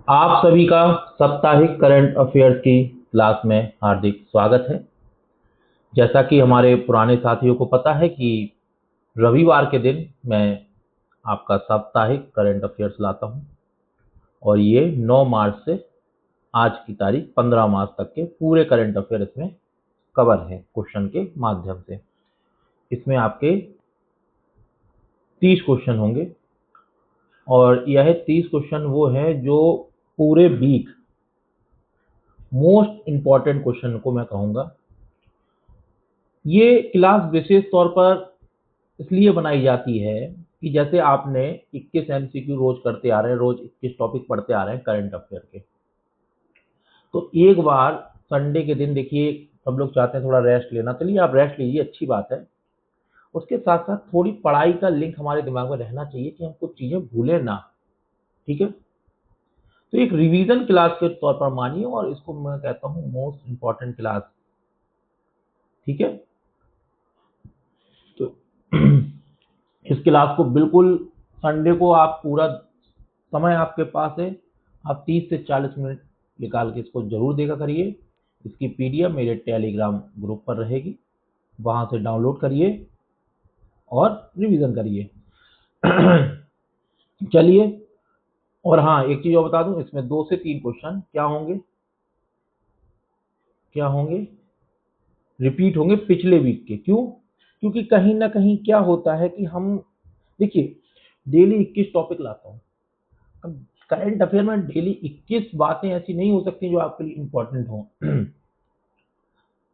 आप सभी का साप्ताहिक करंट अफेयर्स की क्लास में हार्दिक स्वागत है। जैसा कि हमारे पुराने साथियों को पता है कि रविवार के दिन मैं आपका साप्ताहिक करंट अफेयर्स लाता हूं और ये 9 मार्च से आज की तारीख 15 मार्च तक के पूरे करंट अफेयर इसमें कवर है क्वेश्चन के माध्यम से। इसमें आपके 30 क्वेश्चन होंगे और यह 30 क्वेश्चन वो है जो पूरे वीक मोस्ट इंपॉर्टेंट क्वेश्चन को मैं कहूँगा। ये क्लास विशेष तौर पर इसलिए बनाई जाती है कि जैसे आपने 21 एमसीक्यू रोज करते आ रहे हैं, रोज 21 टॉपिक पढ़ते आ रहे हैं करंट अफेयर के, तो एक बार संडे के दिन देखिए सब लोग चाहते हैं थोड़ा रेस्ट लेना, चलिए आप रेस्ट लीजिए, अच्छी बात है। उसके साथ साथ थोड़ी पढ़ाई का लिंक हमारे दिमाग में रहना चाहिए कि हम कुछ चीजें भूलें ना। ठीक है, तो एक रिवीजन क्लास के तौर पर मानिए और इसको मैं कहता हूँ मोस्ट इंपॉर्टेंट क्लास। ठीक है, तो इस क्लास को बिल्कुल संडे को आप पूरा समय आपके पास है, आप 30 से 40 मिनट निकाल के इसको जरूर देखा करिए। इसकी पीडीएफ मेरे टेलीग्राम ग्रुप पर रहेगी, वहां से डाउनलोड करिए और रिवीजन करिए। चलिए, और हाँ एक चीज और बता दूं, इसमें 2 से 3 क्वेश्चन क्या होंगे, रिपीट होंगे पिछले वीक के। क्यों? क्योंकि कहीं ना कहीं क्या होता है कि हम देखिए डेली 21 टॉपिक लाता हूँ। अब करंट अफेयर में डेली 21 बातें ऐसी नहीं हो सकती जो आपके लिए इंपॉर्टेंट हो।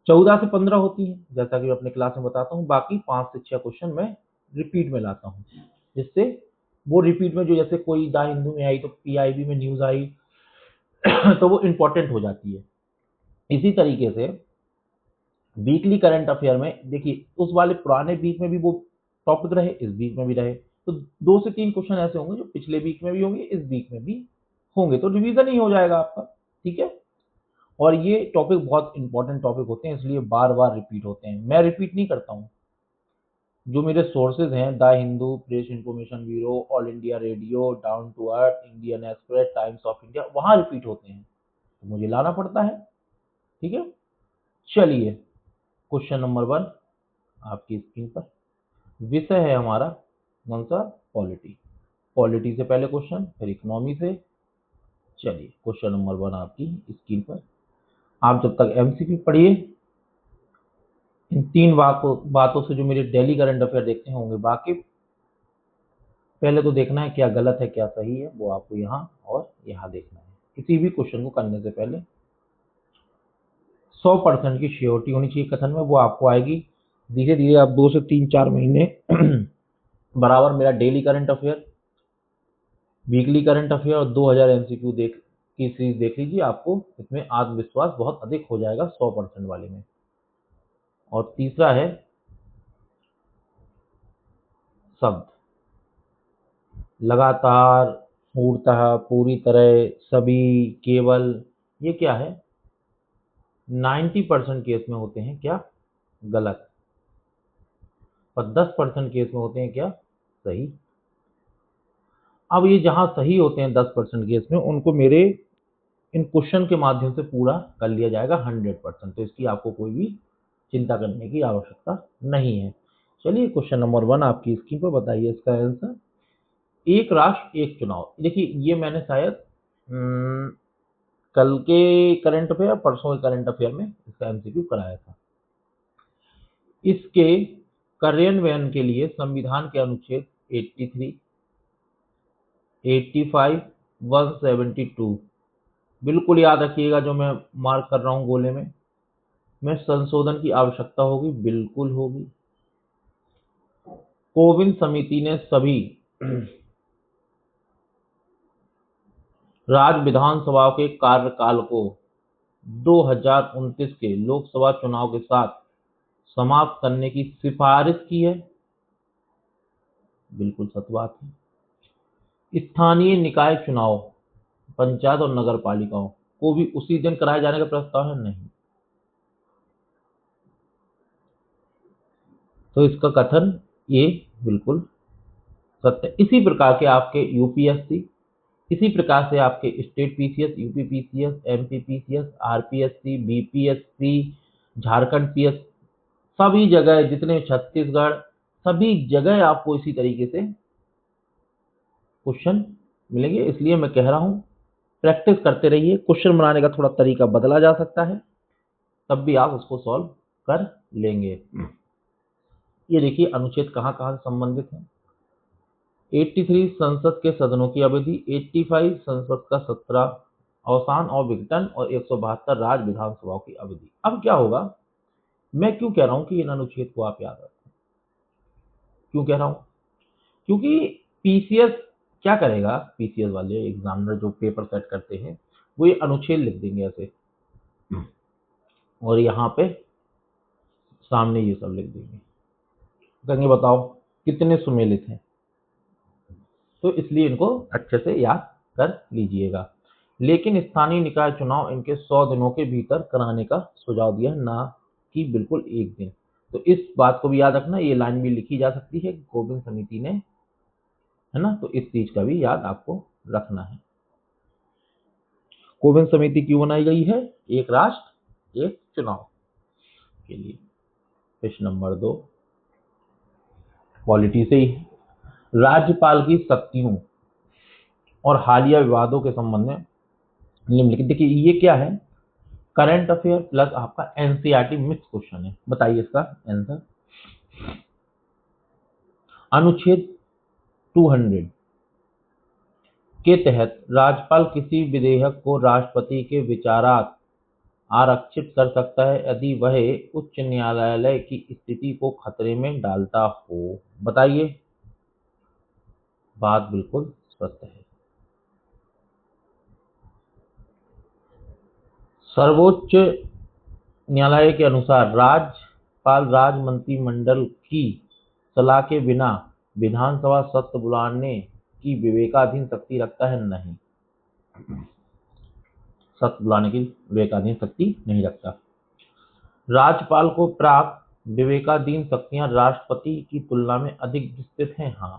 14 से 15 होती है, जैसा कि मैं अपने क्लास में बताता हूँ। बाकी 5 से 6 क्वेश्चन मैं रिपीट में लाता हूँ, जिससे वो रिपीट में जो जैसे कोई द हिंदू में आई तो पीआईबी में न्यूज आई तो वो इंपॉर्टेंट हो जाती है। इसी तरीके से वीकली करंट अफेयर में देखिए उस वाले पुराने वीक में भी वो टॉपिक रहे, इस वीक में भी रहे, तो 2 से 3 क्वेश्चन ऐसे होंगे जो पिछले वीक में भी होंगे, इस वीक में भी होंगे, तो रिवीजन ही हो जाएगा आपका। ठीक है, और ये टॉपिक बहुत इंपॉर्टेंट टॉपिक होते हैं, इसलिए बार बार रिपीट होते हैं। मैं रिपीट नहीं करता हूँ, जो मेरे सोर्सेज हैं the Hindu, Press Information Bureau, All India Radio, Down To Earth, Indian Express, Times of India, वहां रिपीट होते हैं, तो मुझे लाना पड़ता है। ठीक है, चलिए क्वेश्चन नंबर 1 आपकी स्क्रीन पर। विषय है हमारा कौन सा? पॉलिटी। पॉलिटी से पहले क्वेश्चन, फिर इकोनॉमी से। चलिए क्वेश्चन नंबर 1 आपकी स्क्रीन पर। आप जब तक एमसीक्यू पढ़िए, इन 3 बातों से जो मेरे डेली करंट अफेयर देखते होंगे वाकिफ। पहले तो देखना है क्या गलत है क्या सही है, वो आपको यहाँ और यहाँ देखना है। किसी भी क्वेश्चन को करने से पहले 100% की श्योरिटी होनी चाहिए कथन में, वो आपको आएगी। धीरे धीरे आप 2 से 3-4 महीने बराबर मेरा daily current affair, weekly current affair और 2000 एमसीक्यू की सीरीज देख लीजिए, आपको इसमें आत्मविश्वास बहुत अधिक हो जाएगा 100% वाले में। और तीसरा है शब्द, लगातार, पूर्णतः, पूरी तरह, सभी, केवल, ये क्या है? 90% केस में होते हैं क्या? गलत। और 10% केस में होते हैं क्या? सही। अब ये जहां सही होते हैं 10% केस में, उनको मेरे इन क्वेश्चन के माध्यम से पूरा कर लिया जाएगा 100%, तो इसकी आपको कोई भी चिंता करने की आवश्यकता नहीं है। चलिए क्वेश्चन नंबर 1 आपकी स्क्रीन पर, बताइए इसका आंसर। एक राष्ट्र एक चुनाव, देखिए ये मैंने शायद कल के करंट अफेयर, परसों के करंट अफेयर में इसका एमसीक्यू कराया था। इसके कार्यान्वयन के लिए संविधान के अनुच्छेद 83, 85, 172 बिल्कुल याद रखिएगा, जो मैं मार्क कर रहा हूं गोले में संशोधन की आवश्यकता होगी, बिल्कुल होगी। कोविंद समिति ने सभी राज्य विधानसभाओं के कार्यकाल को 2029 के लोकसभा चुनाव के साथ समाप्त करने की सिफारिश की है, बिल्कुल सच बात है। स्थानीय निकाय चुनाव, पंचायत और नगर पालिकाओं को भी उसी दिन कराए जाने का प्रस्ताव है, नहीं। तो इसका कथन ये बिल्कुल सत्य। इसी प्रकार के आपके यूपीएससी, इसी प्रकार से आपके state PCS, UP PCS, MP PCS, RPSC, BPSC, Jharkhand PS, सभी जगह, जितने छत्तीसगढ़, सभी जगह आपको इसी तरीके से क्वेश्चन मिलेंगे। इसलिए मैं कह रहा हूं प्रैक्टिस करते रहिए। क्वेश्चन बनाने का थोड़ा तरीका बदला जा सकता है, तब भी आप उसको सॉल्व कर लेंगे। ये देखिए अनुच्छेद कहाँ कहाँ से संबंधित है। 83 संसद के सदनों की अवधि, 85 संसद का सत्र अवसान और विघटन, और 172 राज्य विधानसभाओं की अवधि। अब क्या होगा, मैं क्यों कह रहा हूं कि इन अनुच्छेद को आप याद रखें, क्यों कह रहा हूं, क्योंकि पीसीएस क्या करेगा, पीसीएस वाले एग्जामिनर जो पेपर सेट करते हैं वो ये अनुच्छेद लिख देंगे ऐसे, और यहाँ पे सामने ये सब लिख देंगे, कहेंगे बताओ कितने सुमेलित हैं। तो इसलिए इनको अच्छे से याद कर लीजिएगा। लेकिन स्थानीय निकाय चुनाव इनके 100 दिनों के भीतर कराने का सुझाव दिया, ना कि बिल्कुल एक दिन। तो इस बात को भी याद रखना, ये लाइन भी लिखी जा सकती है गोविंद समिति ने, है ना, तो इस चीज का भी याद आपको रखना है। गोविंद समिति क्यों बनाई गई है, एक राष्ट्र एक चुनाव के लिए। प्रश्न नंबर 2 पॉलिटी से ही, राज्यपाल की शक्तियों और हालिया विवादों के संबंध में निम्नलिखित, देखिए ये क्या है, करंट अफेयर प्लस आपका एनसीईआरटी मिक्स क्वेश्चन है। बताइए इसका आंसर। अनुच्छेद 200 के तहत राज्यपाल किसी विधेयक को राष्ट्रपति के विचारात आरक्षित कर सकता है यदि वह उच्च न्यायालय की स्थिति को खतरे में डालता हो। बताइए, बात बिल्कुल स्पष्ट है। सर्वोच्च न्यायालय के अनुसार राज्यपाल राज्य मंत्रिमंडल की सलाह के बिना विधानसभा सत्र बुलाने की विवेकाधीन शक्ति रखता है, नहीं, सत्र बुलाने की विवेकाधीन शक्ति नहीं रखता। राज्यपाल को प्राप्त विवेकाधीन शक्तियां राष्ट्रपति की तुलना में अधिक विस्तृत हैं। हाँ,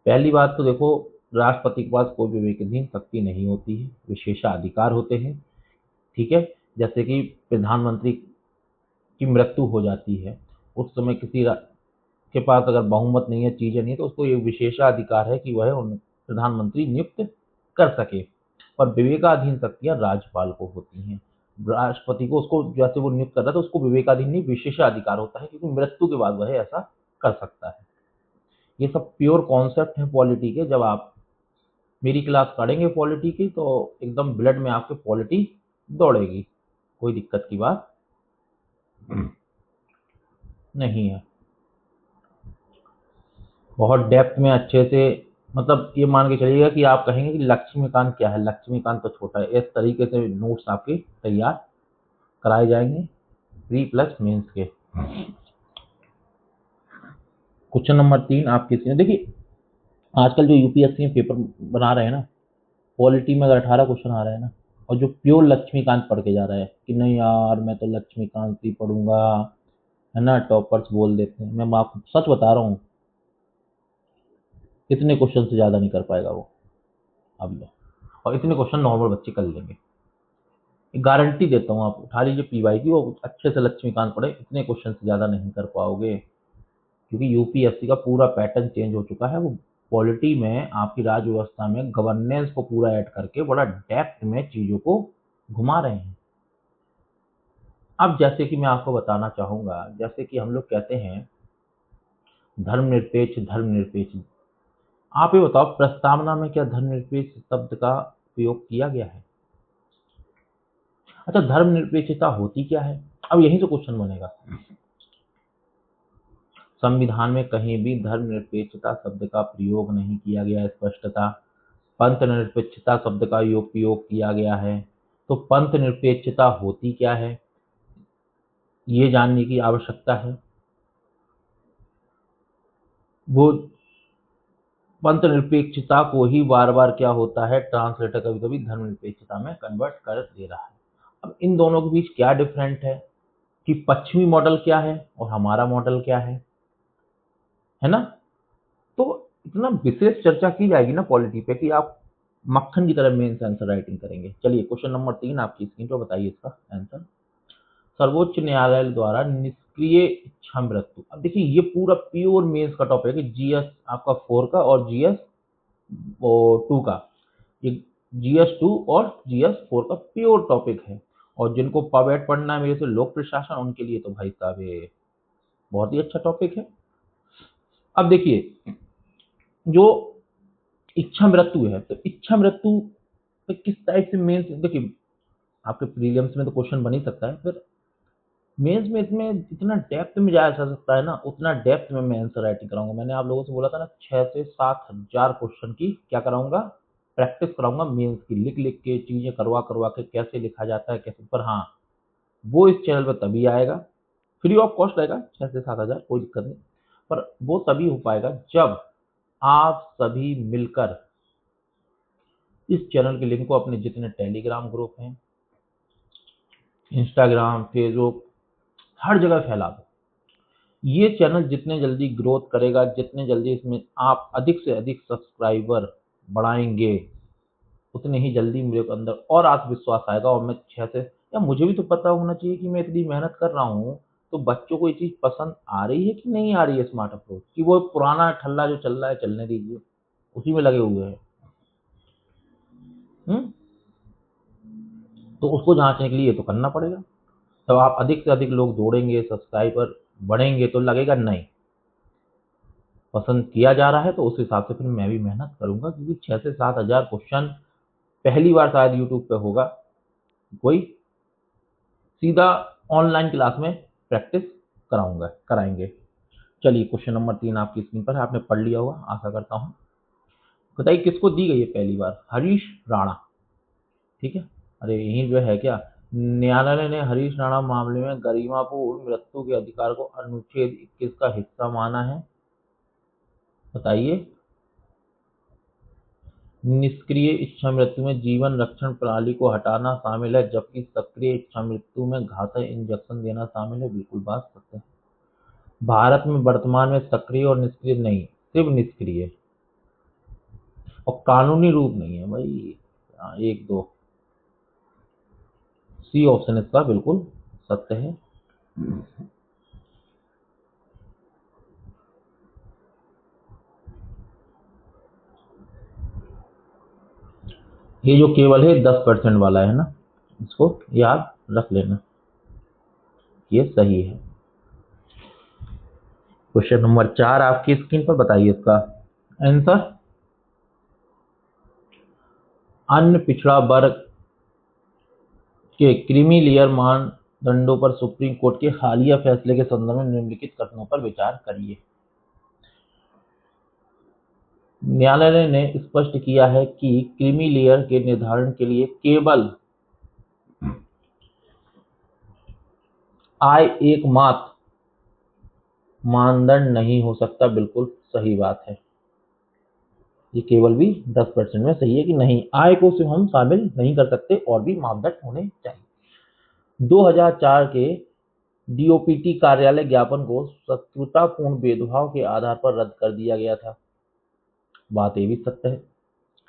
पहली बात तो देखो, राष्ट्रपति के पास कोई विवेकाधीन शक्ति नहीं होती है, विशेषाधिकार होते हैं, ठीक है। जैसे कि प्रधानमंत्री की मृत्यु हो जाती है, उस समय किसी के पास अगर बहुमत नहीं है, चीजें नहीं है, तो उसको ये विशेषाधिकार है कि वह प्रधानमंत्री नियुक्त कर सके। पर विवेकाधीन शक्तियां राज्यपाल को होती हैं। राष्ट्रपति को उसको जैसे वो नियुक्त कर रहा है तो उसको विवेकाधीन नहीं, विशेषाधिकार होता है, क्योंकि मृत्यु के बाद वह ऐसा कर सकता है। ये सब प्योर कॉन्सेप्ट है पॉलिटी के। जब आप मेरी क्लास पढ़ेंगे पॉलिटी की तो एकदम ब्लड में आपके पॉलिटी दौड़ेगी, कोई दिक्कत की बात नहीं है। बहुत डेप्थ में अच्छे से, मतलब ये मान के चलिएगा कि आप कहेंगे कि लक्ष्मीकांत क्या है, लक्ष्मीकांत तो छोटा है। इस तरीके से नोट्स आपके तैयार कराए जाएंगे प्री प्लस मेंस के। क्वेश्चन नंबर 3 आपके इसमें देखिए, आजकल जो यूपीएससी में पेपर बना रहे हैं ना, पॉलिटी में अगर 18 क्वेश्चन आ रहे हैं ना, और जो प्योर लक्ष्मीकांत पढ़ के जा रहा है कि नहीं यार मैं तो लक्ष्मीकांत ही पढ़ूंगा, है ना, टॉपर्स बोल देते हैं। मैं आपको सच बता रहा हूँ, इतने क्वेश्चन से ज्यादा नहीं कर पाएगा वो अब लो, और इतने क्वेश्चन नॉर्मल बच्चे कर लेंगे, गारंटी देता हूँ। आप उठा लीजिए पीवाई की, वो अच्छे से लक्ष्मीकांत पढ़े, इतने क्वेश्चन से ज्यादा नहीं कर पाओगे, क्योंकि यूपीएससी का पूरा पैटर्न चेंज हो चुका है। वो पॉलिटी में आपकी राज्य व्यवस्था में गवर्नेंस को पूरा ऐड करके बड़ा डेप्थ में चीजों को घुमा रहे हैं। अब जैसे कि मैं आपको बताना चाहूंगा, जैसे कि हम लोग कहते हैं धर्मनिरपेक्ष धर्मनिरपेक्ष, आप ये बताओ प्रस्तावना में क्या धर्मनिरपेक्ष शब्द का प्रयोग किया गया है? अच्छा, धर्मनिरपेक्षता होती क्या है? अब यहीं से क्वेश्चन बनेगा। संविधान में कहीं भी धर्मनिरपेक्षता शब्द का प्रयोग नहीं किया गया है, स्पष्टता। पंथ निरपेक्षता शब्द का उपयोग किया गया है। तो पंथ निरपेक्षता होती क्या है, ये जानने की आवश्यकता है। वो पंथ निरपेक्षता को ही बार बार क्या होता है, ट्रांसलेटर कभी कभी धर्मनिरपेक्षता में कन्वर्ट कर दे रहा है। अब इन दोनों के बीच क्या डिफरेंट है कि पश्चिमी मॉडल क्या है और हमारा मॉडल क्या है ना। तो इतना विशेष चर्चा की जाएगी ना पॉलिटी पे कि आप मक्खन की तरह मेंस आंसर राइटिंग करेंगे। चलिए क्वेश्चन नंबर 3 आपकी स्क्रीन पर, बताइए इसका आंसर। सर्वोच्च न्यायालय द्वारा निष्क्रिय इच्छा मृत्यु। अब देखिए ये पूरा प्योर मेंस का टॉपिक है, जीएस आपका 4 का और जीएस 2 का। ये जीएस 2 और जीएस 4 का प्योर टॉपिक है, और जिनको पवेट पढ़ना है मेरे से लोक प्रशासन, उनके लिए तो भाई साहब ये बहुत ही अच्छा टॉपिक है। अब देखिए जो इच्छा मृत्यु है, तो इच्छा मृत्यु पे किस टाइप से मेंस, देखिए आपके प्रीलिम्स में तो क्वेश्चन बन ही सकता है, फिर मेंस में इसमें जितना डेप्थ में जाया जा सकता है ना, उतना डेप्थ में मैं आंसर राइटिंग कराऊंगा। मैंने आप लोगों से बोला था ना 6 से 7 हजार क्वेश्चन की क्या कराऊंगा, प्रैक्टिस कराऊंगा मेंस की, लिख लिख के चीजें करवा करवा के कैसे लिखा जाता है कैसे। पर हाँ, वो इस चैनल पर तभी आएगा, फ्री ऑफ कॉस्ट रहेगा, 6 से 7 हजार, कोई दिक्कत नहीं। पर वो तभी हो पाएगा जब आप सभी मिलकर इस चैनल के लिंक को अपने जितने टेलीग्राम ग्रुप हैं, इंस्टाग्राम, फेसबुक, हर जगह फैला दो। ये चैनल जितने जल्दी ग्रोथ करेगा, जितने जल्दी इसमें आप अधिक से अधिक सब्सक्राइबर बढ़ाएंगे, उतने ही जल्दी मेरे अंदर और आत्मविश्वास आएगा। और मैं 6 से, या मुझे भी तो पता होना चाहिए कि मैं इतनी मेहनत कर रहा हूँ तो बच्चों को ये चीज़ पसंद आ रही है कि नहीं आ रही है, स्मार्ट अप्रोच, कि वो पुराना ठल्ला जो चल रहा है चलने दीजिए, उसी में लगे हुए हैं। तो उसको जांचने के लिए तो करना पड़ेगा। तब आप अधिक से अधिक लोग जोड़ेंगे, सब्सक्राइबर बढ़ेंगे, तो लगेगा नहीं पसंद किया जा रहा है, तो उस हिसाब से फिर मैं भी मेहनत करूंगा, क्योंकि 6 से 7 हजार क्वेश्चन पहली बार शायद यूट्यूब पे होगा, कोई सीधा ऑनलाइन क्लास में प्रैक्टिस कराएंगे। चलिए क्वेश्चन नंबर 3 आपकी स्क्रीन पर है, आपने पढ़ लिया होगा आशा करता हूँ। बताइए किसको दी गई है पहली बार, हरीश राणा, ठीक है। अरे यही जो है क्या, न्यायालय ने हरीश राणा मामले में गरिमापूर्ण मृत्यु के अधिकार को अनुच्छेद 21 का हिस्सा माना है। बताइए। निष्क्रिय इच्छा मृत्यु में जीवन रक्षण प्रणाली को हटाना शामिल है, जबकि सक्रिय इच्छा मृत्यु में घातक इंजेक्शन देना शामिल है। बिल्कुल बात सत्य है। भारत में वर्तमान में सक्रिय और निष्क्रिय नहीं, सिर्फ निष्क्रिय, और कानूनी रूप नहीं है भाई। 1 2 सी ऑप्शन इसका बिल्कुल सत्य है। ये जो केवल है 10% वाला है ना, इसको याद रख लेना, ये सही है। क्वेश्चन नंबर 4 आपकी स्क्रीन पर, बताइए इसका आंसर। अन्य पिछड़ा वर्ग के क्रीमी लेयर मानदंडों पर सुप्रीम कोर्ट के हालिया फैसले के संदर्भ में निम्नलिखित कथनों पर विचार करिए। न्यायालय ने स्पष्ट किया है कि क्रीमी लेयर के निर्धारण के लिए केवल आय एकमात्र मानदंड नहीं हो सकता। बिल्कुल सही बात है, ये केवल भी 10% में सही है कि नहीं, आय को सिर्फ हम शामिल नहीं कर सकते, और भी मापदंड होने चाहिए। 2004 के डीओपीटी कार्यालय ज्ञापन को शत्रुतापूर्ण भेदभाव के आधार पर रद्द कर दिया गया था। बात ये भी सत्य है।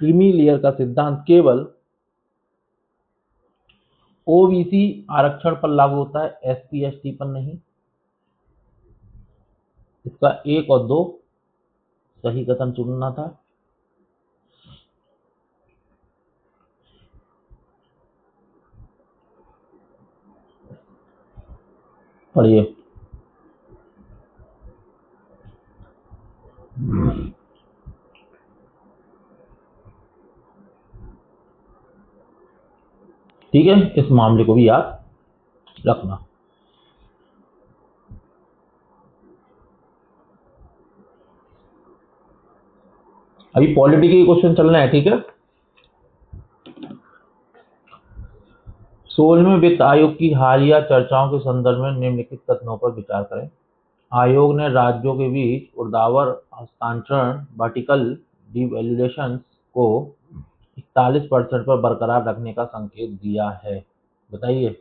क्रीमी लेयर का सिद्धांत केवल ओबीसी आरक्षण पर लागू होता है, एससी एसटी पर नहीं। इसका 1 और 2 सही कथन चुनना था। पढ़िए। ठीक है, इस मामले को भी याद रखना। अभी पॉलिटी के क्वेश्चन चल रहे हैं, ठीक है। 16वें वित्त आयोग की हालिया चर्चाओं के संदर्भ में निम्नलिखित कथनों पर विचार करें। आयोग ने राज्यों के बीच ऊर्ध्वाधर हस्तांतरण वर्टिकल डिवैल्यूएशन को 41% पर बरकरार रखने का संकेत दिया है। बताइए।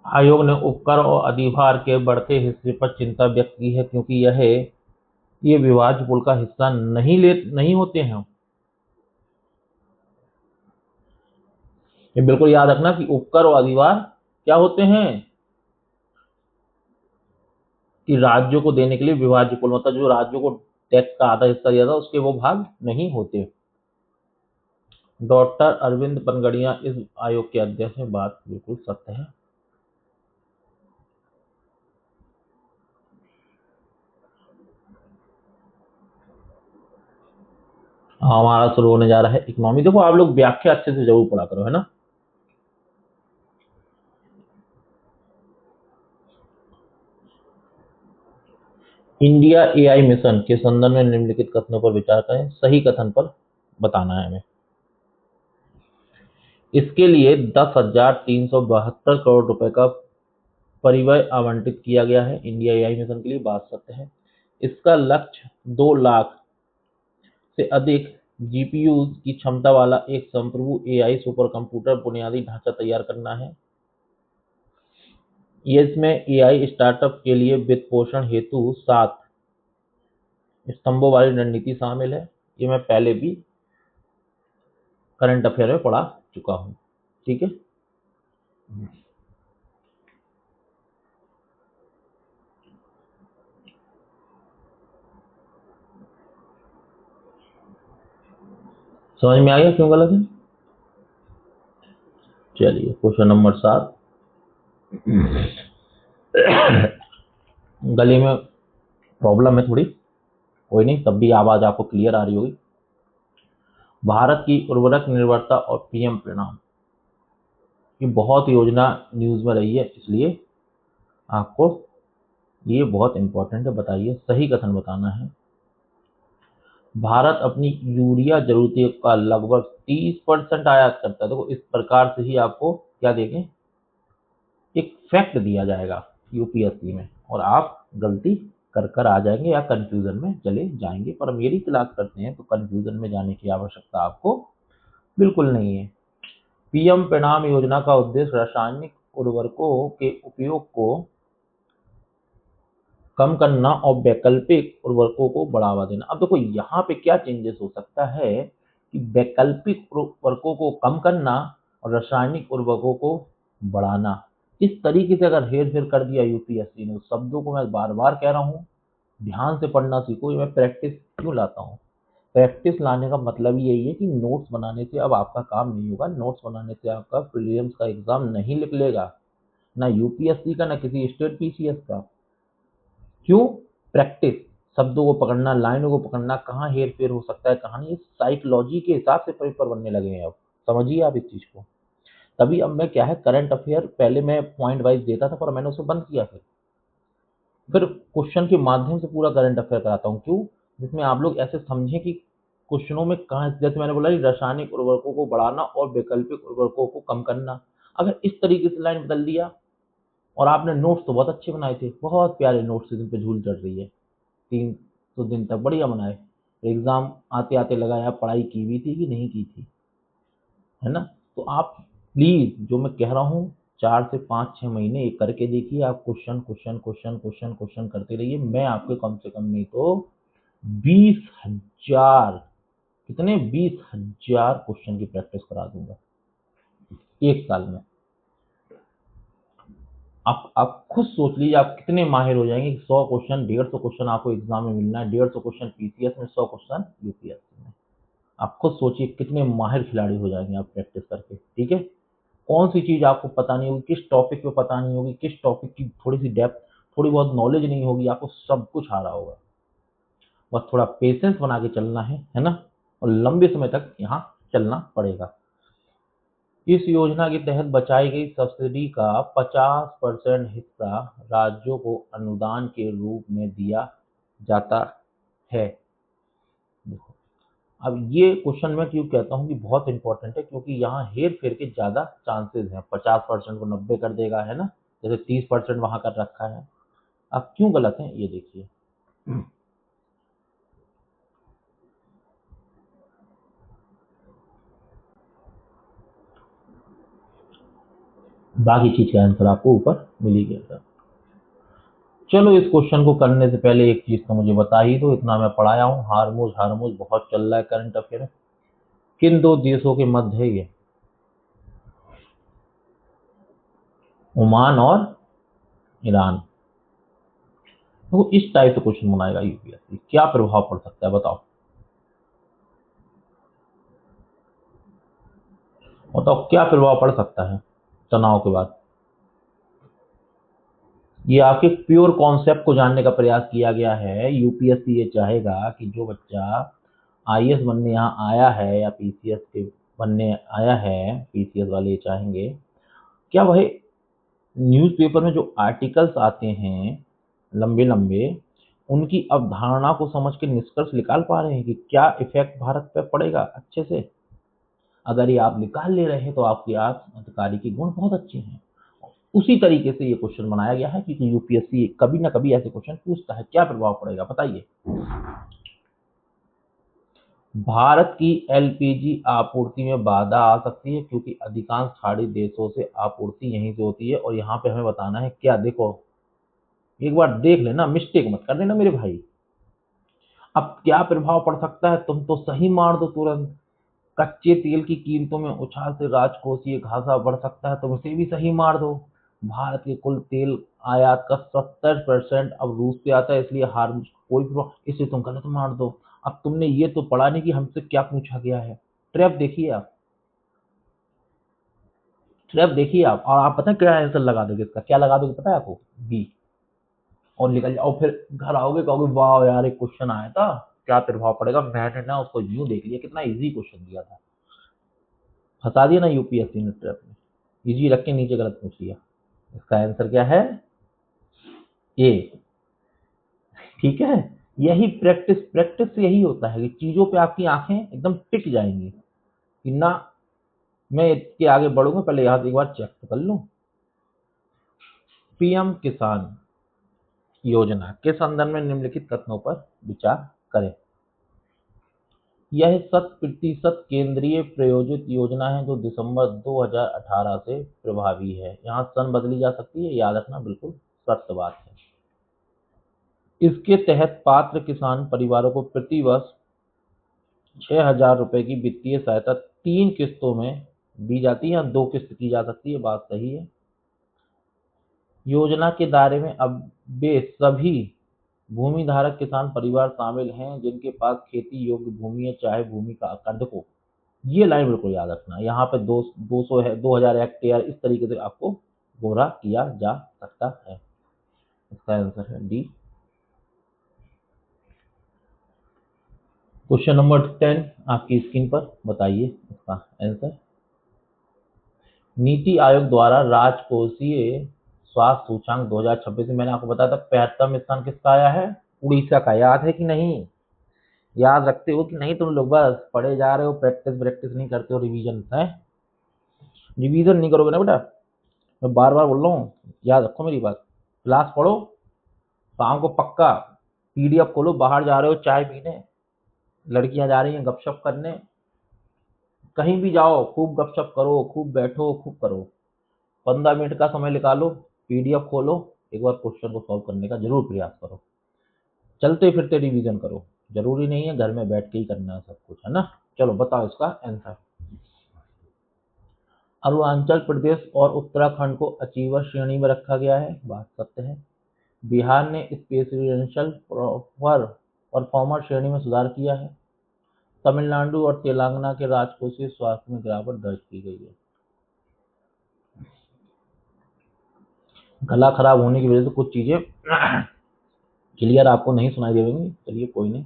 आयोग ने उपकर और अधिभार के बढ़ते हिस्से पर चिंता व्यक्त की है, क्योंकि यह ये विभाज्य पुल का हिस्सा नहीं होते हैं। ये बिल्कुल याद रखना कि उपकर और अधिभार क्या होते हैं कि राज्यों को देने के लिए विभाज्य पुल, मतलब जो राज्यों को टैक्स का आधा हिस्सा दिया था उसके वो भाग नहीं होते। डॉक्टर अरविंद पनगड़िया इस आयोग के अध्यक्ष हैं, बात बिल्कुल सत्य है। हमारा शुरू होने जा रहा है इकोनॉमी। देखो आप लोग व्याख्या अच्छे से जरूर पढ़ा करो, है ना। इंडिया एआई मिशन के संदर्भ में निम्नलिखित कथनों पर विचार करें, सही कथन पर बताना है हमें। इसके लिए 10,372 करोड़ रुपए का परिव्यय आवंटित किया गया है इंडिया एआई मिशन के लिए, बात सत्य है। इसका लक्ष्य 2 लाख से अधिक जीपीयू की क्षमता वाला एक संप्रभु एआई सुपर कंप्यूटर बुनियादी ढांचा तैयार करना है। इसमें एआई स्टार्टअप के लिए वित्त पोषण हेतु 7 स्तंभों वाली रणनीति शामिल है। ये मैं पहले भी करंट अफेयर में पढ़ा चुका हूं, ठीक है। समझ में आ गया क्यों गलत है। चलिए क्वेश्चन नंबर 7। गले में प्रॉब्लम है थोड़ी, कोई नहीं, तब भी आवाज आपको क्लियर आ रही होगी। भारत की उर्वरक निर्भरता और पीएम परिणाम, ये बहुत योजना न्यूज में रही है, इसलिए आपको ये बहुत इंपॉर्टेंट है। बताइए, सही कथन बताना है। भारत अपनी यूरिया जरूरतों का लगभग 30% आयात करता है। देखो इस प्रकार से ही आपको क्या देंगे, एक फैक्ट दिया जाएगा यूपीएससी में, और आप गलती कर आ जाएंगे या कंफ्यूजन में चले जाएंगे। पर मेरी क्लास करते हैं तो कंफ्यूजन में जाने की आवश्यकता आपको बिल्कुल नहीं है। पीएम परिणाम योजना का उद्देश्य रासायनिक उर्वरकों के उपयोग को कम करना और वैकल्पिक उर्वरकों को बढ़ावा देना। अब देखो यहाँ पे क्या चेंजेस हो सकता है कि वैकल्पिक उर्वरकों को कम करना और रासायनिक उर्वरकों को बढ़ाना। इस तरीके से अगर हेर फेर कर दिया यूपीएससी ने, शब्दों को मैं बार बार कह रहा हूँ ध्यान से पढ़ना सीखो। ये मैं प्रैक्टिस क्यों लाता हूँ, प्रैक्टिस लाने का मतलब यही है कि नोट्स बनाने से अब आपका काम नहीं होगा। नोट्स बनाने से आपका प्रीलिम्स का एग्जाम नहीं निकलेगा, ना यूपीएससी का, ना किसी स्टेट पीसीएस का। क्यों? प्रैक्टिस, शब्दों को पकड़ना, लाइनों को पकड़ना, कहाँ हेर फेर हो सकता है, कहाँ नहीं। साइकोलॉजी के हिसाब से पेपर बनने लगे हैं अब, समझिए आप इस चीज को। तभी अब मैं क्या है, करंट अफेयर पहले मैं पॉइंट वाइज देता था, पर मैंने उसे बंद किया। फिर क्वेश्चन के माध्यम से पूरा करंट अफेयर कराता हूँ। क्यों? जिसमें आप लोग ऐसे समझें कि क्वेश्चनों में कहाँ, जैसे मैंने बोला रासायनिक उर्वरकों को बढ़ाना और वैकल्पिक उर्वरकों को कम करना। अगर इस तरीके से लाइन बदल दिया, और आपने नोट्स तो बहुत अच्छे बनाए थे, बहुत प्यारे नोट्स, जिन पे झूल चढ़ रही है, 300 दिन तक बढ़िया बनाए, एग्जाम आते आते लगाया, पढ़ाई की भी थी कि नहीं की थी, है ना। तो आप प्लीज जो मैं कह रहा हूँ 4 से 5 6 महीने एक करके देखिए। आप question question question question question करते रहिए। मैं आपके कम से कम नहीं तो 20,000, कितने 20,000 क्वेश्चन की प्रैक्टिस करा दूंगा 1 साल में। आप खुद सोच लीजिए आप कितने माहिर हो जाएंगे। 100 क्वेश्चन, 150 क्वेश्चन आपको एग्जाम में मिलना है, 150 क्वेश्चन पीसीएस में, 100 क्वेश्चन यूपीएससी में। आप खुद सोचिए कितने माहिर खिलाड़ी हो जाएंगे आप प्रैक्टिस करके, ठीक है। कौन सी चीज आपको पता नहीं होगी, किस टॉपिक पे पता नहीं होगी, किस टॉपिक की थोड़ी सी डेप्थ, थोड़ी बहुत नॉलेज नहीं होगी, आपको सब कुछ आ रहा होगा। बस थोड़ा पेशेंस बना के चलना है ना, और लंबे समय तक यहाँ चलना पड़ेगा। इस योजना के तहत बचाई गई सब्सिडी का 50% हिस्सा राज्यों को अनुदान के रूप में दिया जाता है। देखो अब ये क्वेश्चन मैं क्यों कहता हूँ कि बहुत इंपॉर्टेंट है, क्योंकि यहाँ हेर फेर के ज्यादा चांसेस हैं। 50% को 90 कर देगा, है ना, जैसे 30% वहां कर रखा है। अब क्यों गलत है ये देखिए। बाकी चीज का आंसर आपको ऊपर मिल ही गया था। चलो इस क्वेश्चन को करने से पहले एक चीज तो मुझे बता ही दो, इतना मैं पढ़ाया हूँ, हारमोज हारमोज बहुत चल रहा है करंट अफेयर। किन दो देशों के मध्य है ये? ओमान और ईरान। तो इस टाइप से क्वेश्चन बनाएगा यूपीएससी, क्या प्रभाव पड़ सकता है बताओ? बताओ क्या प्रभाव पड़ सकता है तनाव के बाद? ये आपके प्योर कॉन्सेप्ट को जानने का प्रयास किया गया है। यूपीएससी ये चाहेगा कि जो बच्चा आईएएस बनने यहाँ आया है या पीसीएस के बनने आया है, पीसीएस वाले ये चाहेंगे क्या वह न्यूज़पेपर में जो आर्टिकल्स आते हैं लंबे लंबे, उनकी अवधारणा को समझ के निष्कर्ष निकाल पा रहे हैं कि क्या इफेक्ट भारत पे पड़ेगा अच्छे से। अगर ये आप निकाल ले रहे हैं तो आपकी आप अधिकारी के गुण बहुत अच्छे हैं। उसी तरीके से ये क्वेश्चन बनाया गया है क्योंकि यूपीएससी कभी ना कभी ऐसे क्वेश्चन पूछता है। क्या प्रभाव पड़ेगा बताइए? भारत की एलपीजी आपूर्ति में बाधा आ सकती है क्योंकि अधिकांश खाड़ी देशों से आपूर्ति यहीं से होती है और यहाँ पे हमें बताना है क्या। देखो एक बार देख लेना, मिस्टेक मत कर देना मेरे भाई। अब क्या प्रभाव पड़ सकता है तुम तो सही मार दो तुरंत। कच्चे तेल की कीमतों में उछाल से राजकोषीय घाटा बढ़ सकता है, तुम इसे भी सही मार दो। भारत के कुल तेल आयात का 70% अब रूस से आता है, इसलिए हार कोई प्रभाव, इसे तुम गलत मार दो। अब तुमने ये तो पढ़ा नहीं कि हमसे क्या पूछा गया है। ट्रैप देखिए आप, ट्रैप देखिए आप, और आप पता है क्या आंसर लगा दोगे इसका? क्या लगा दोगे पता है आपको? बी। और निकल जाओ, फिर घर आओगे कहोगे वाह यार एक क्वेश्चन आया था, क्या प्रभाव पड़ेगा, मैंने ना उसको यूं देख लिया, कितना इजी क्वेश्चन दिया था। फंसा दिया ना यूपीएससी ने ट्रैप में, इजी रख के नीचे गलत पूछ लिया। इसका आंसर क्या है? ए। ठीक है, यही प्रैक्टिस, प्रैक्टिस से यही होता है कि चीजों पे आपकी आंखें एकदम टिक जाएंगी कि ना मैं इसके आगे बढ़ूंगा, पहले यहाँ एक बार चेक तो कर लूं। पीएम किसान योजना के संदर्भ में निम्नलिखित कथनों पर विचार करें। यह 100% केंद्रीय प्रायोजित योजना है जो दिसंबर 2018 से प्रभावी है। यहाँ सन बदली जा सकती है, याद रखना, बिल्कुल सख्त बात है। इसके तहत पात्र किसान परिवारों को प्रति वर्ष 6,000 रुपए की वित्तीय सहायता 3 किस्तों में दी जाती है या 2 किस्त की जा सकती है, बात सही है। योजना के दायरे में अब वे सभी भूमि धारक किसान परिवार शामिल हैं जिनके पास खेती योग्य भूमि है, चाहे भूमि का आकार। देखो ये लाइन बिल्कुल याद रखना, यहाँ पे 200 है, 2000 हेक्टेयर, इस तरीके से आपको गोरा किया जा सकता है। इसका आंसर है डी। क्वेश्चन नंबर 10 आपकी स्क्रीन पर, बताइए इसका आंसर। नीति आयोग द्वारा राजकोषीय स्वास्थ्य सूचांक 2026 में मैंने आपको बताया था 75वां स्थान किसका आया है? उड़ीसा का। याद है कि नहीं? याद रखते हो कि नहीं? तुम लोग बस पढ़े जा रहे हो, प्रैक्टिस प्रैक्टिस नहीं करते हो, रिवीजन है। रिवीजन नहीं करोगे ना बेटा, मैं बार बार बोल रहा हूँ, याद रखो मेरी बात। क्लास पढ़ो, शाम को पक्का पीडीएफ खोलो, बाहर जा रहे हो चाय पीने, लड़कियां जा रही हैं गपशप करने, कहीं भी जाओ खूब गपशप करो, खूब बैठो, खूब करो। 15 मिनट का समय निकालो, पीडीएफ खोलो, एक बार क्वेश्चन को सॉल्व करने का जरूर प्रयास करो। चलते फिरते रिवीजन करो, जरूरी नहीं है घर में बैठ के ही करना है सब कुछ, है ना। चलो बताओ इसका आंसर। अरुणाचल प्रदेश और उत्तराखंड को अचीवर श्रेणी में रखा गया है, बात सत्य है। बिहार ने स्पेशल परफॉर्मर श्रेणी में सुधार किया है। तमिलनाडु और तेलंगाना के राजकोषीय स्वास्थ्य में गिरावट दर्ज की गई है। गला खराब होने की वजह से कुछ चीजें क्लियर आपको नहीं सुनाई देंगी, चलिए कोई नहीं।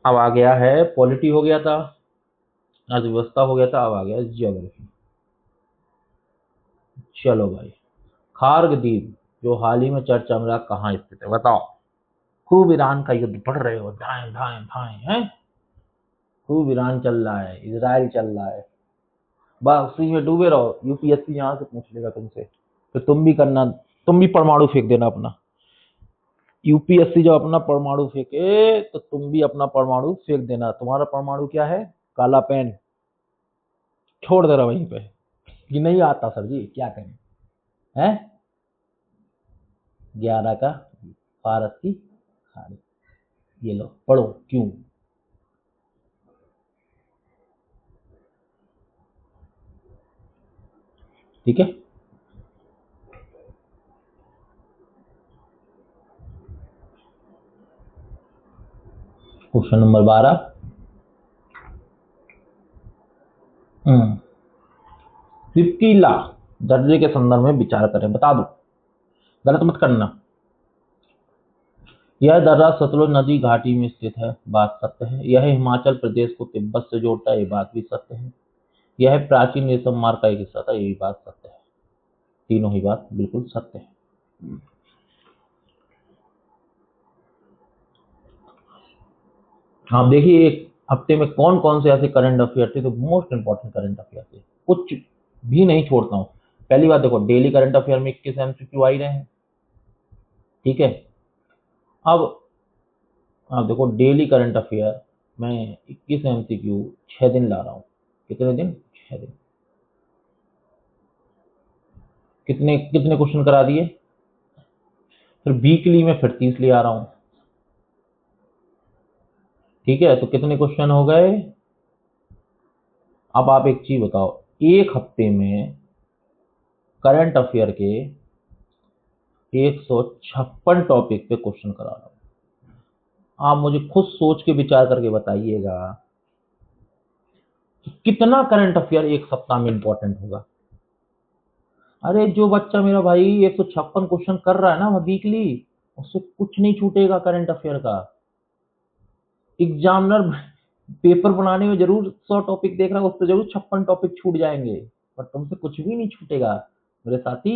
अब आ गया है पॉलिटी, हो गया था अर्थव्यवस्था, हो गया था, अब आ गया जियोग्राफी। चलो भाई, खार्ग द्वीप जो हाल ही में चर्चा में रहा, कहाँ स्थित है बताओ? खूब ईरान का युद्ध पढ़ रहे हो, धाए धाए धाए हैं, खूब ईरान चल रहा है, इजराइल चल रहा है, बस उसी में डूबे रहो। यूपीएससी यहाँ से पूछ लेगा तुमसे, तो तुम भी करना, तुम भी परमाणु फेंक देना अपना। यूपीएससी जब अपना परमाणु फेंके तो तुम भी अपना परमाणु फेंक देना। तुम्हारा परमाणु क्या है? काला पेन, छोड़ दे रहा वहीं पे कि नहीं आता सर जी, क्या करें हैं। 11 का फारस की खाड़ी। ये लो पढ़ो क्यों। ठीक है, क्वेश्चन नंबर 12। विपकीला दर्जे के संदर्भ में विचार करें। बता दो, गलत मत करना। यह दर्रा सतलुज नदी घाटी में स्थित है, बात सत्य है। यह हिमाचल प्रदेश को तिब्बत से जोड़ता है, ये बात भी सत्य है। यह प्राचीन रेशम मार्ग का एक हिस्सा था, ये भी बात सत्य है। तीनों ही बात बिल्कुल सत्य है। आप देखिए एक हफ्ते में कौन कौन से ऐसे करंट अफेयर थे, तो मोस्ट इंपॉर्टेंट करंट अफेयर थे, कुछ भी नहीं छोड़ता हूँ। पहली बात देखो, डेली करंट अफेयर में 21 MCQ आ ही रहे हैं। ठीक है, अब आप देखो डेली करंट अफेयर मैं 21 MCQ 6 दिन ला रहा हूँ। कितने दिन? 6 दिन। कितने कितने क्वेश्चन करा दिए। फिर वीकली में फिर 30 ले आ रहा हूँ। ठीक है, तो कितने क्वेश्चन हो गए। अब आप एक चीज बताओ, एक हफ्ते में करंट अफेयर के 156 टॉपिक पे क्वेश्चन करा रहा हूं। आप मुझे खुद सोच के विचार करके बताइएगा कि कितना करंट अफेयर एक सप्ताह में इंपॉर्टेंट होगा। अरे जो बच्चा मेरा भाई 156 क्वेश्चन कर रहा है ना वीकली, उससे कुछ नहीं छूटेगा करंट अफेयर का। एग्जामिनर पेपर बनाने में जरूर 100 टॉपिक देख रहा है, उससे जरूर 56 टॉपिक छूट जाएंगे, पर तुमसे कुछ भी नहीं छूटेगा मेरे साथी।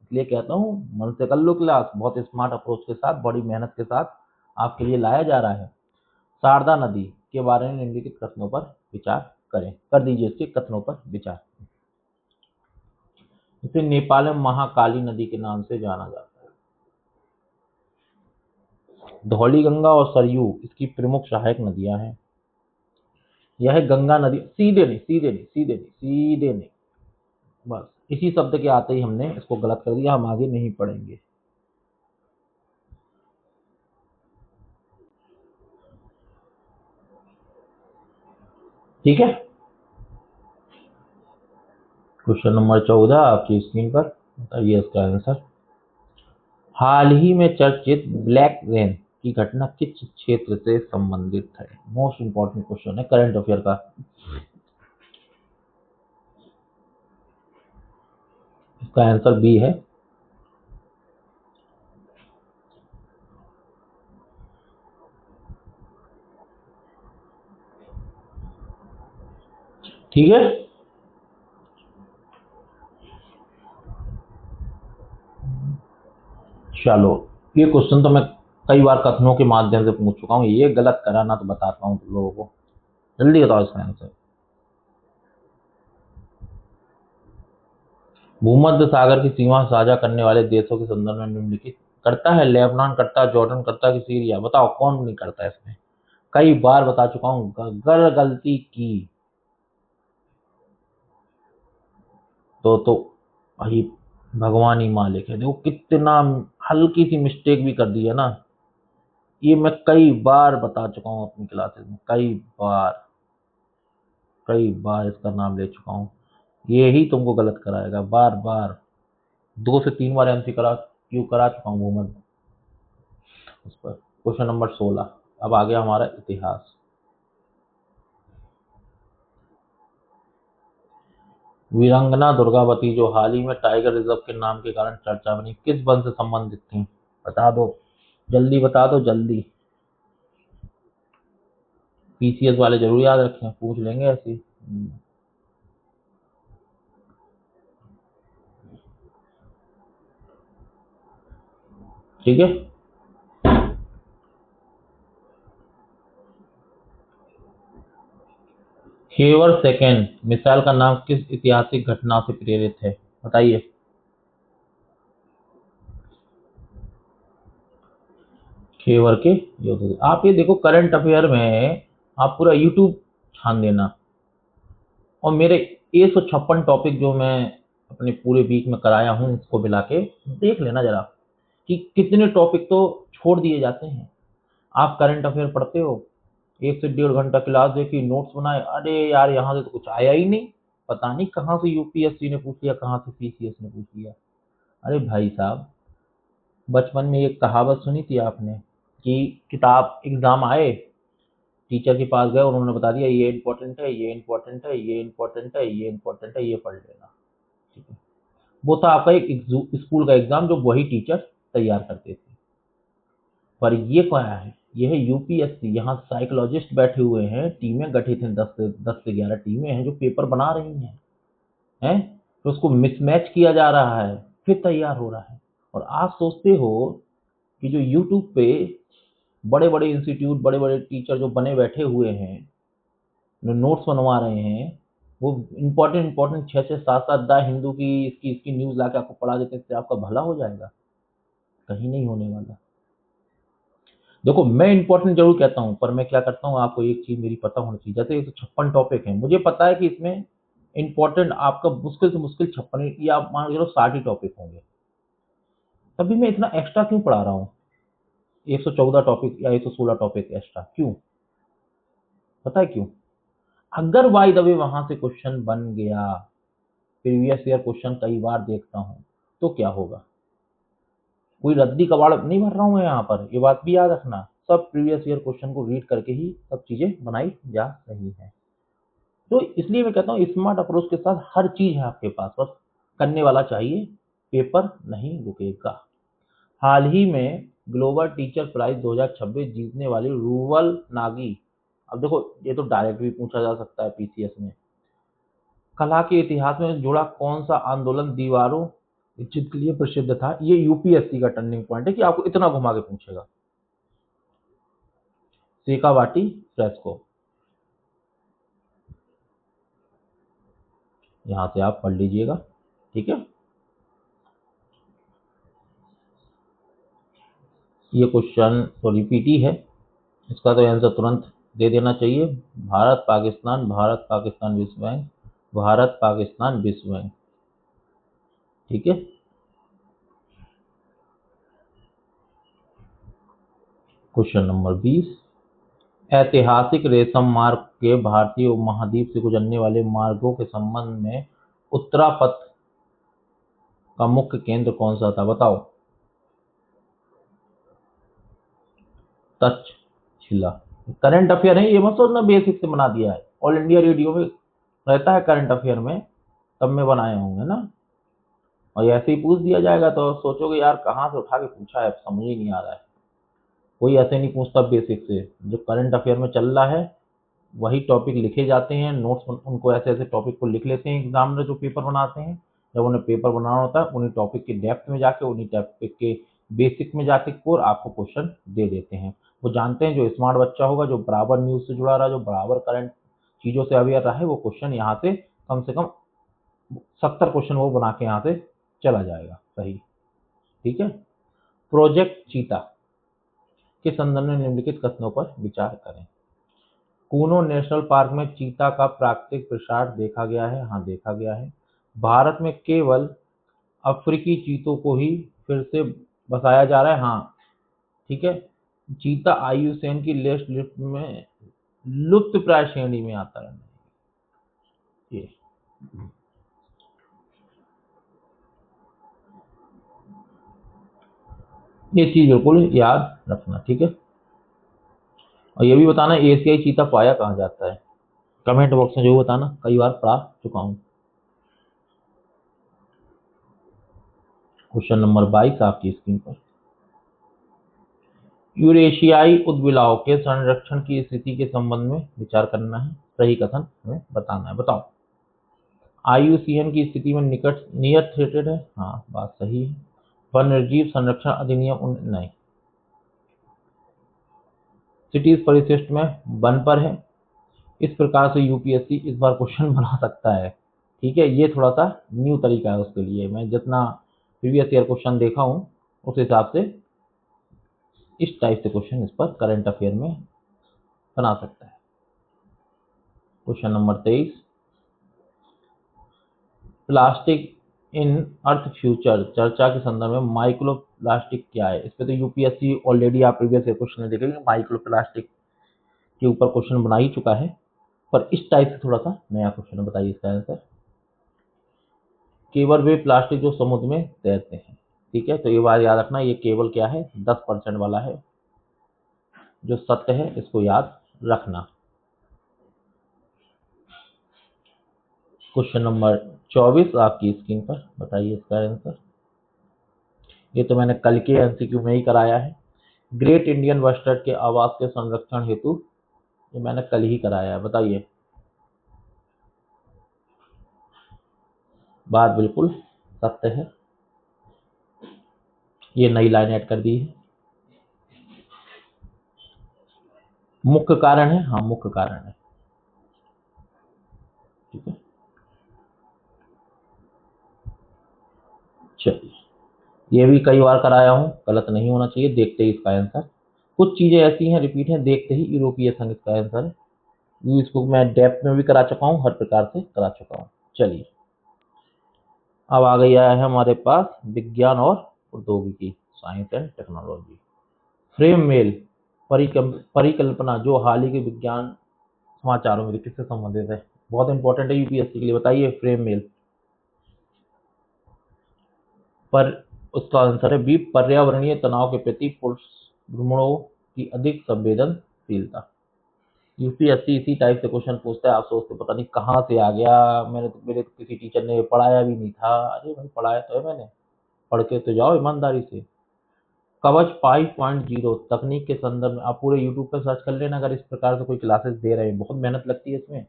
इसलिए कहता हूँ मन से कर लो क्लास, बहुत स्मार्ट अप्रोच के साथ, बड़ी मेहनत के साथ आपके लिए लाया जा रहा है। शारदा नदी के बारे में निम्नलिखित कथनों पर विचार करें। कर दीजिए इसके कथनों पर विचार। इसे नेपाल में महाकाली नदी के नाम से जाना जाता है। धौली गंगा और सरयू इसकी प्रमुख सहायक नदियां हैं। यह गंगा नदी, सीधे नहीं सीधे नहीं सीधे नहीं सीधे नहीं, बस इसी शब्द के आते ही हमने इसको गलत कर दिया, हम आगे नहीं पढ़ेंगे। ठीक है, क्वेश्चन नंबर 14 आपकी स्क्रीन पर, बताइए इसका आंसर। हाल ही में चर्चित ब्लैक रेन की घटना किस क्षेत्र से संबंधित है। मोस्ट इंपॉर्टेंट क्वेश्चन है करंट अफेयर का। इसका आंसर बी है। ठीक है, चलो ये क्वेश्चन तो मैं कई बार कथनों के माध्यम से पूछ चुका हूँ, ये गलत कराना तो बताता हूँ लोगों को। जल्दी बताओ इसका आंसर। भूमध्य सागर की सीमा साझा करने वाले देशों के संदर्भ में निम्नलिखित करता है। लेबनान करता है, जॉर्डन करता है कि सीरिया। बताओ कौन नहीं करता है। इसमें कई बार बता चुका हूँ, अगर गलती की तो भाई भगवान ही मालिक है। देखो कितना हल्की सी मिस्टेक भी कर दी है ना, ये मैं कई बार बता चुका हूँ अपनी क्लासेस में, कई बार इसका नाम ले चुका हूँ। ये ही तुमको गलत कराएगा बार बार। 2 से 3 बार एमसी करा क्यों करा चुका हूँ भूमन उस पर। क्वेश्चन नंबर 16, अब आ गया हमारा इतिहास। वीरांगना दुर्गावती जो हाल ही में टाइगर रिजर्व के नाम के कारण चर्चा बनी, किस वन से संबंधित थी। बता दो, जल्दी बता दो जल्दी। पीसीएस वाले जरूर याद रखें, पूछ लेंगे ऐसी। ठीक है, हेवर सेकेंड मिसाइल का नाम किस ऐतिहासिक घटना से प्रेरित है। बताइए। खेवर के युद्ध। आप ये देखो करंट अफेयर में आप पूरा यूट्यूब छान देना, और मेरे 156 टॉपिक जो मैं अपने पूरे वीक में कराया हूँ उसको मिला के देख लेना जरा, कि कितने टॉपिक तो छोड़ दिए जाते हैं। आप करंट अफेयर पढ़ते हो, 1 से 1.5 घंटा क्लास देखी, नोट्स बनाए, अरे यार यहाँ से तो कुछ आया ही नहीं, पता नहीं कहाँ से यूपीएससी ने पूछ लिया, कहाँ से पीसीएस ने पूछ लिया। अरे भाई साहब, बचपन में एक कहावत सुनी थी आपने कि किताब एग्जाम आए, टीचर के पास गए और उन्होंने बता दिया ये इंपॉर्टेंट है, ये इंपॉर्टेंट है, ये इंपॉर्टेंट है, ये इंपॉर्टेंट है, ये पढ़ लेना। ठीक है, वो था आपका एक स्कूल का एग्जाम जो वही टीचर तैयार करते थे। पर ये क्या है, ये है यूपीएससी। यहाँ साइकोलॉजिस्ट बैठे हुए हैं, टीमें गठित हैं, 10 से 11 टीमें हैं जो पेपर बना रही हैं, तो उसको मिसमैच किया जा रहा है, फिर तैयार हो रहा है। और आप सोचते हो कि जो यूट्यूब पे बड़े बड़े इंस्टीट्यूट, बड़े बड़े टीचर जो बने बैठे हुए हैं, जो नोट्स बनवा रहे हैं, वो इंपॉर्टेंट 6-7 हिंदू की इसकी न्यूज़ ला के आपको पढ़ा देते हैं, इससे आपका भला हो जाएगा? कहीं नहीं होने वाला। देखो, मैं इंपॉर्टेंट जरूर कहता हूँ, पर मैं क्या करता हूँ, आपको एक चीज मेरी पता होनी चाहिए। जैसे 156 टॉपिक है, मुझे पता है कि इसमें इंपॉर्टेंट आपका मुश्किल से मुश्किल 56 या आप मान के चलो 60 ही टॉपिक होंगे, तभी मैं इतना एक्स्ट्रा क्यों पढ़ा रहा हूँ? 114 टॉपिक या 116 टॉपिक एक्स्ट्रा क्यों? पता है क्यों? अगर बाय द वे वहां से क्वेश्चन बन गया, प्रीवियस ईयर क्वेश्चन कई बार देखता हूँ, तो क्या होगा? कोई रद्दी कबाड़ नहीं भर रहा हूँ मैं यहाँ पर, ये बात भी याद रखना। सब प्रीवियस ईयर क्वेश्चन को रीड करके ही सब चीजें बनाई जा रही है। तो इसलिए मैं कहता हूँ स्मार्ट अप्रोच के साथ हर चीज है आपके पास, बस करने वाला चाहिए, पेपर नहीं रुकेगा। हाल ही में ग्लोबल टीचर प्राइज 2026 जीतने वाली रूवल नागी, अब देखो ये तो डायरेक्ट भी पूछा जा सकता है पीसीएस में, कला के इतिहास में जुड़ा कौन सा आंदोलन दीवारों इज्जत के लिए प्रसिद्ध था? ये यूपीएससी का टर्निंग पॉइंट है कि आपको इतना घुमा के पूछेगा। शेखावाटी फ्रेस्को, यहां से आप पढ़ लीजिएगा। ठीक है, ये क्वेश्चन तो रिपीट ही है, इसका तो आंसर तुरंत दे देना चाहिए। भारत पाकिस्तान, भारत पाकिस्तान विश्व बैंक, भारत पाकिस्तान विश्व बैंक। ठीक है, क्वेश्चन नंबर 20, ऐतिहासिक रेशम मार्ग के भारतीय उपमहाद्वीप से गुजरने वाले मार्गों के संबंध में उत्तरापथ का मुख्य केंद्र कौन सा था? बताओ। तक्षशिला। करंट अफेयर है, ये मत सोचना बेसिक से बना दिया है, ऑल इंडिया रेडियो में रहता है करंट अफेयर में, तब में बनाए होंगे ना। और ऐसे ही पूछ दिया जाएगा तो सोचोगे यार कहाँ से उठा के पूछा है, समझ ही नहीं आ रहा है। कोई ऐसे नहीं पूछता बेसिक से, जो करंट अफेयर में चल रहा है वही टॉपिक लिखे जाते हैं, नोट्स उनको ऐसे ऐसे टॉपिक को लिख लेते हैं एग्जामिनर जो पेपर बनाते हैं। जब उन्हें पेपर बनाना होता है, उन्हीं टॉपिक के डेप्थ में जाके, उन्हीं टॉपिक के बेसिक में जाके और आपको क्वेश्चन दे देते हैं। वो जानते हैं जो स्मार्ट बच्चा होगा, जो बराबर न्यूज़ से जुड़ा रहा, जो बराबर करंट चीज़ों से अवेयर रहा है, वो क्वेश्चन यहाँ से कम 70 क्वेश्चन वो बना के यहाँ से चला जाएगा सही। ठीक है, प्रोजेक्ट चीता के संदर्भ में निम्नलिखित कथनों पर विचार करें। कूनो नेशनल पार्क में चीता का प्राकृतिक प्रसार देखा गया है? हाँ, देखा गया है। भारत में केवल अफ्रीकी चीतों को ही फिर से बसाया जा रहा है? हाँ, ठीक है। चीता आयुसेन की लिस्ट में लुप्त प्राय श्रेणी में आता है। ये ये चीज बिल्कुल याद रखना। ठीक है, और ये भी बताना एशियाई चीता पाया कहाँ जाता है, कमेंट बॉक्स में जो बताना, कई बार पढ़ा चुका हूँ। क्वेश्चन नंबर 22 आपकी स्क्रीन पर, यूरेशियाई उदबिलाव के संरक्षण की स्थिति के संबंध में विचार करना है, सही कथन हमें बताना है। बताओ। आईयूसीएन की स्थिति में निकट नियर थ्रेटेड है? हाँ, बात सही है। वन्यजीव संरक्षण अधिनियम नहीं। सिटीज परिशिष्ट में वन पर है। इस प्रकार से यूपीएससी इस बार क्वेश्चन बना सकता है। ठीक है, ये थोड़ा सा न्यू तरीका है उसके लिए, मैं जितना प्रीवियस ईयर क्वेश्चन देखा हूँ उस हिसाब से इस टाइप से क्वेश्चन इस पर करंट अफेयर में बना सकता है। Question number 23, plastic in earth future चर्चा के संदर्भ में प्लास्टिक क्या है? इस पे तो यूपीएससी ऑलरेडी आप प्रीवियस ईयर क्वेश्चन में देखेंगे माइक्रो प्लास्टिक के ऊपर क्वेश्चन बना ही चुका है, पर इस टाइप से थोड़ा सा नया क्वेश्चन है। बताइए इसका आंसर। केवल वे प्लास्टिक जो समुद्र में तैरते हैं। ठीक है, तो ये बात याद रखना, ये केवल क्या है 10% वाला है जो सत्य है, इसको याद रखना। क्वेश्चन नंबर 24 आपकी स्क्रीन पर, बताइए इसका आंसर। ये तो मैंने कल के एमसीक्यू में ही कराया है। ग्रेट इंडियन बस्टर्ड के आवास के संरक्षण हेतु, ये मैंने कल ही कराया है। बताइए। बात बिल्कुल सत्य है, ये नई लाइन ऐड कर दी है। मुख्य कारण है, हाँ मुख्य कारण है। ठीक है, चलिए, ये भी कई बार कराया हूँ, गलत नहीं होना चाहिए। देखते ही इसका आंसर, कुछ चीजें ऐसी हैं रिपीट हैं, देखते ही यूरोपीय संघ इसका आंसर है। इसको मैं डेप्थ में भी करा चुका हूँ, हर प्रकार से करा चुका हूँ। चलिए, अब आ गई है हमारे पास विज्ञान और प्रौद्योगिकी, science and technology. Frame mail परिकल्पना जो हाल ही के विज्ञान समाचारों में किससे संबंधित है? बहुत इंपॉर्टेंट है यूपीएससी के लिए। बताइए फ्रेम मेल पर, उसका आंसर है बी, पर्यावरणीय तनाव के प्रति पुरुष भ्रमणों की अधिक संवेदनशीलता। यूपीएससी इसी टाइप से क्वेश्चन पूछता है, आप सोचते पता नहीं कहाँ से आ गया, मेरे तो किसी टीचर ने पढ़ाया भी नहीं था। अरे भाई पढ़ाया तो है मैंने, पढ़ के तो जाओ ईमानदारी से। कवच 5.0 तकनीक के संदर्भ में, आप पूरे यूट्यूब पर सर्च कर लेना, अगर इस प्रकार से कोई क्लासेस दे रहे हैं। बहुत मेहनत लगती है इसमें,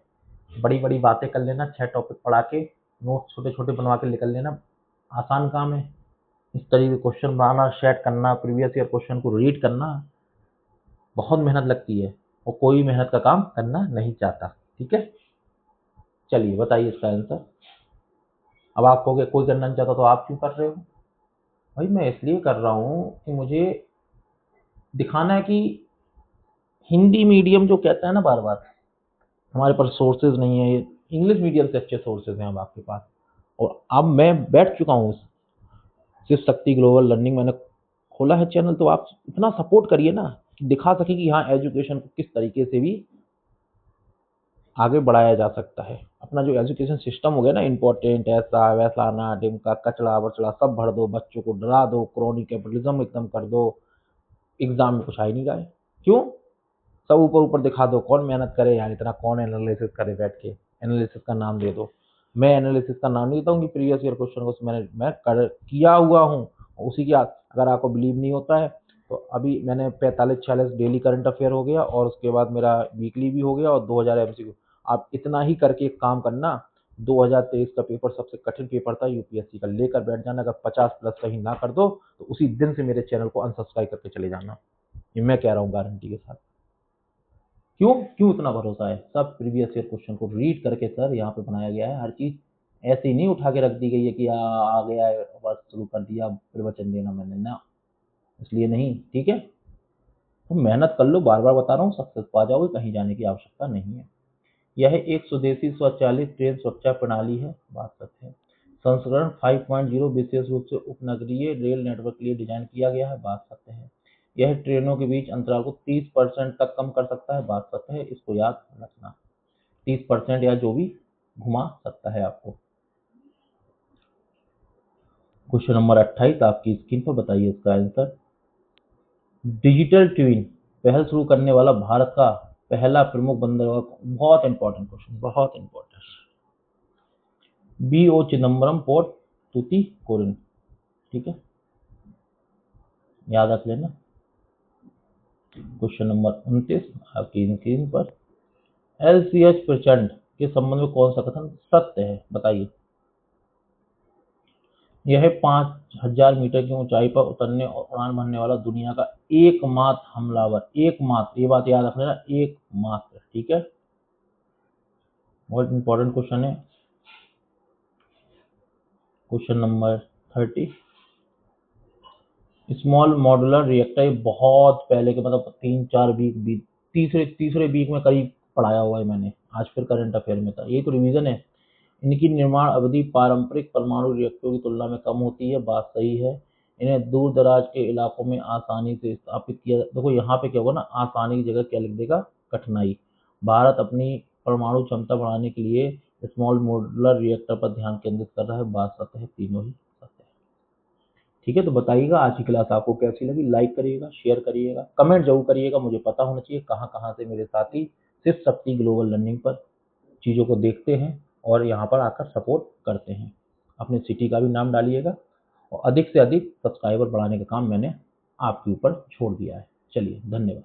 बड़ी बड़ी बातें कर लेना, 6 टॉपिक पढ़ा के नोट छोटे छोटे बनवा के निकल लेना, आसान काम है। इस तरीके के क्वेश्चन बनाना, सेट करना, प्रीवियस ईयर क्वेश्चन को रीड करना, बहुत मेहनत लगती है और कोई मेहनत का काम करना नहीं चाहता। ठीक है, चलिए बताइए इसका आंसर। अब आप कहोगे कोई करना नहीं चाहता तो आप क्यों कर रहे हो? भाई मैं इसलिए कर रहा हूँ कि मुझे दिखाना है कि हिंदी मीडियम जो कहता है ना बार बार हमारे पास सोर्सेज नहीं है, इंग्लिश मीडियम से अच्छे सोर्सेज हैं अब आपके पास। और अब मैं बैठ चुका हूँ, शिव शक्ति ग्लोबल लर्निंग मैंने खोला है चैनल, तो आप इतना सपोर्ट करिए ना कि दिखा सके कि हाँ एजुकेशन को किस तरीके से भी आगे बढ़ाया जा सकता है। अपना जो एजुकेशन सिस्टम हो गया ना इम्पोर्टेंट, ऐसा वैसा ना ढिमका कचड़ा बचड़ा सब भर दो, बच्चों को डरा दो, क्रोनी कैपिटलिज्म एकदम कर दो, एग्जाम में कुछ आ ही नहीं रहा है। क्यों? सब ऊपर ऊपर दिखा दो, कौन मेहनत करे यार इतना, कौन एनालिसिस करे बैठ के, एनालिसिस का नाम दे दो। मैं एनालिसिस का नाम नहीं देता हूँ कि प्रीवियस ईयर क्वेश्चन को मैं किया हुआ हूँ उसी की। अगर आपको बिलीव नहीं होता है तो अभी मैंने 45-46 डेली करंट अफेयर हो गया और उसके बाद मेरा वीकली भी हो गया और 2000 एमसीक्यू। आप इतना ही करके एक काम करना, 2023 का पेपर सबसे कठिन पेपर था यूपीएससी का, लेकर बैठ जाना। अगर 50+ कहीं ना कर दो तो उसी दिन से मेरे चैनल को अनसब्सक्राइब करके चले जाना, ये मैं कह रहा हूँ गारंटी के साथ। क्यों क्यों इतना भरोसा है? सब प्रीवियस ईयर क्वेश्चन को रीड करके सर यहाँ पे बनाया गया है। हर चीज ऐसे ही नहीं उठा के रख दी गई है कि आ गया है बस शुरू कर दिया प्रवचन देना मैंने ना, इसलिए नहीं। ठीक है, तो मेहनत कर लो, बार बार बता रहा हूँ, सक्सेस पा जाओगे, कहीं जाने की आवश्यकता नहीं है। यह एक स्वदेशी स्वचालित ट्रेन सुरक्षा प्रणाली है, बात सत्य है। संस्करण 5.0 विशेष रूप से उपनगरीय रेल नेटवर्क के लिए डिजाइन किया गया है, बात सत्य है। यह ट्रेनों के बीच अंतराल को 30% तक कम कर सकता है, बात सत्य है, इसको याद रखना। 30% या जो भी घुमा सकता है आपको। क्वेश्चन नंबर 28 आपकी स्क्रीन पर, बताइए इसका आंसर। डिजिटल ट्विन पहल शुरू करने वाला भारत का पहला प्रमुख बंदरगाह, बहुत इंपॉर्टेंट क्वेश्चन, बहुत important. BO Chidambaram port Tuticorin. ठीक है, याद रख लेना। क्वेश्चन नंबर 29 आपकी स्क्रीन पर, LCH प्रचंड के संबंध में कौन सा कथन सत्य है? बताइए। यह 5000 मीटर की ऊंचाई पर उतरने और उड़ान भरने वाला दुनिया का एकमात्र हमलावर, एकमात्र, ये बात याद रख लेना, एकमात्र। ठीक है, बहुत इंपॉर्टेंट क्वेश्चन है। Question number 30, small modular reactor, बहुत पहले के मतलब 3-4 वीक तीसरे वीक में करीब पढ़ाया हुआ है मैंने, आज फिर करंट अफेयर में था, ये तो रिवीजन है। इनकी निर्माण अवधि पारंपरिक परमाणु रिएक्टरों की तुलना में कम होती है, बात सही है। इन्हें दूर दराज के इलाकों में आसानी से स्थापित किया। देखो यहाँ पे क्या होगा ना, आसानी की जगह क्या लिख देगा, कठिनाई। भारत अपनी परमाणु क्षमता बढ़ाने के लिए स्मॉल मॉड्यूलर रिएक्टर पर ध्यान केंद्रित कर रहा है। बात सत्य है, तीनों ही सत्य है। ठीक है, तो बताइएगा आज की क्लास आपको कैसी लगी। लाइक करिएगा, शेयर करिएगा, कमेंट जरूर करिएगा। मुझे पता होना चाहिए कहाँ कहाँ से मेरे साथी शिव शक्ति ग्लोबल लर्निंग पर चीज़ों को देखते हैं और यहाँ पर आकर सपोर्ट करते हैं। अपने सिटी का भी नाम डालिएगा और अधिक से अधिक सब्सक्राइबर बढ़ाने का काम मैंने आपके ऊपर छोड़ दिया है। चलिए, धन्यवाद।